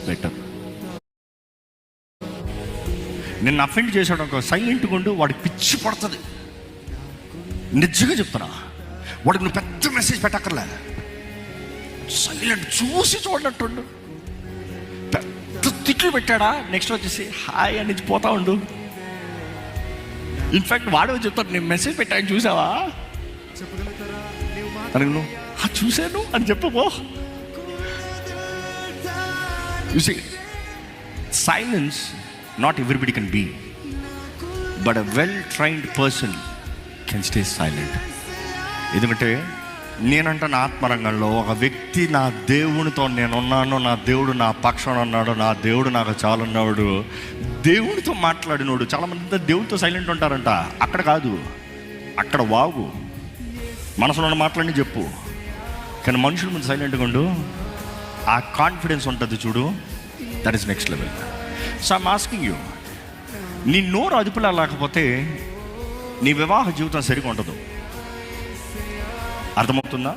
Better. నిన్ను offend చేసాడు ఒక సైలెంట్గా ఉండు, వాడికి పిచ్చి పడుతుంది. నిజంగా చెప్తున్నా, వాడికి నువ్వు పెద్ద మెసేజ్ పెట్టక్కర్లే, సైలెంట్ చూసి చూడనట్టుండు. పెద్ద తిట్లు పెట్టాడా, నెక్స్ట్ వచ్చేసి హాయ్ అని పోతా ఉండు. ఇన్ఫ్యాక్ట్ వాడే చెప్తాడు, నేను మెసేజ్ పెట్టాను చూసావా తనకు, నువ్వు చూశాను అని చెప్పబో. చూసి silence not everybody can be, but a well trained person can stay silent. ఎందుకంటే నేనంట నా ఆత్మరంగంలో ఒక వ్యక్తి నా దేవునితో నేనున్నాను, నా దేవుడు నా పక్షాన ఉన్నాడు, నా దేవుడు నాకు చాలున్నాడు, దేవునితో మాట్లాడినోడు. చాలామంది దేవుడితో సైలెంట్ ఉంటారంట. అక్కడ కాదు, అక్కడ వాగు, మనసులో మాట్లాడి చెప్పు. కానీ మనుషుల ముందు సైలెంట్గా ఉండు, ఆ కాన్ఫిడెన్స్ ఉంటుంది చూడు, that is next level. So I'm asking you, నీ నోరు అదుపులా లేకపోతే నీ వివాహ జీవితం సరిగా ఉండదు. అర్థమవుతుందా?